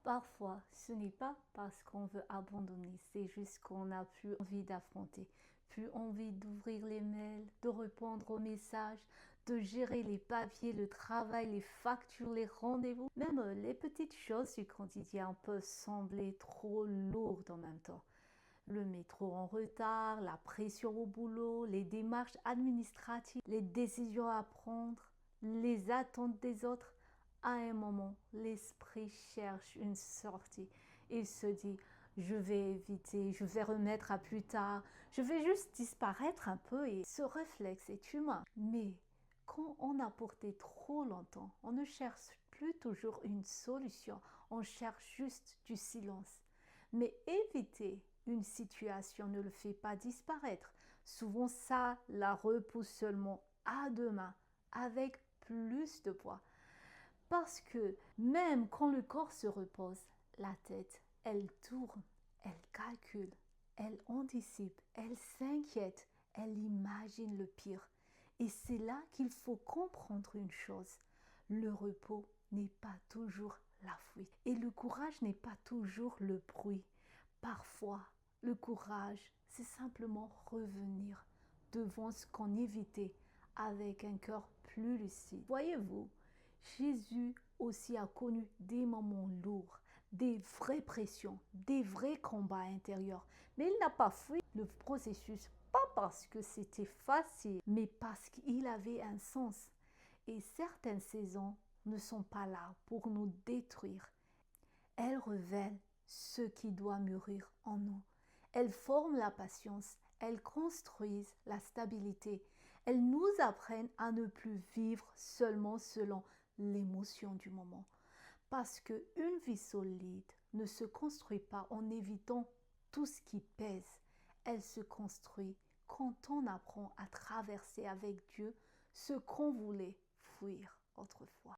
Parfois, ce n'est pas parce qu'on veut abandonner, c'est juste qu'on n'a plus envie d'affronter, plus envie d'ouvrir les mails, de répondre aux messages, de gérer les papiers, le travail, les factures, les rendez-vous. Même les petites choses du quotidien peuvent sembler trop lourdes en même temps. Le métro en retard, la pression au boulot, les démarches administratives, les décisions à prendre, les attentes des autres. À un moment, l'esprit cherche une sortie. Il se dit, je vais éviter, je vais remettre à plus tard, je vais juste disparaître un peu et ce réflexe est humain. Mais quand on a porté trop longtemps, on ne cherche plus toujours une solution, on cherche juste du silence. Mais éviter une situation ne le fait pas disparaître. Souvent, ça la repousse seulement à demain, avec plus de poids. Parce que même quand le corps se repose, la tête, elle tourne, elle calcule, elle anticipe, elle s'inquiète, elle imagine le pire. Et c'est là qu'il faut comprendre une chose. Le repos n'est pas toujours la fuite. Et le courage n'est pas toujours le bruit. Parfois, le courage, c'est simplement revenir devant ce qu'on évitait avec un cœur plus lucide. Voyez-vous, Jésus aussi a connu des moments lourds, des vraies pressions, des vrais combats intérieurs. Mais il n'a pas fui le processus, pas parce que c'était facile, mais parce qu'il avait un sens. Et certaines saisons ne sont pas là pour nous détruire. Elles révèlent ce qui doit mûrir en nous. Elles forment la patience, elles construisent la stabilité. Elles nous apprennent à ne plus vivre seulement selon l'émotion du moment. Parce qu'une vie solide ne se construit pas en évitant tout ce qui pèse. Elle se construit quand on apprend à traverser avec Dieu ce qu'on voulait fuir autrefois.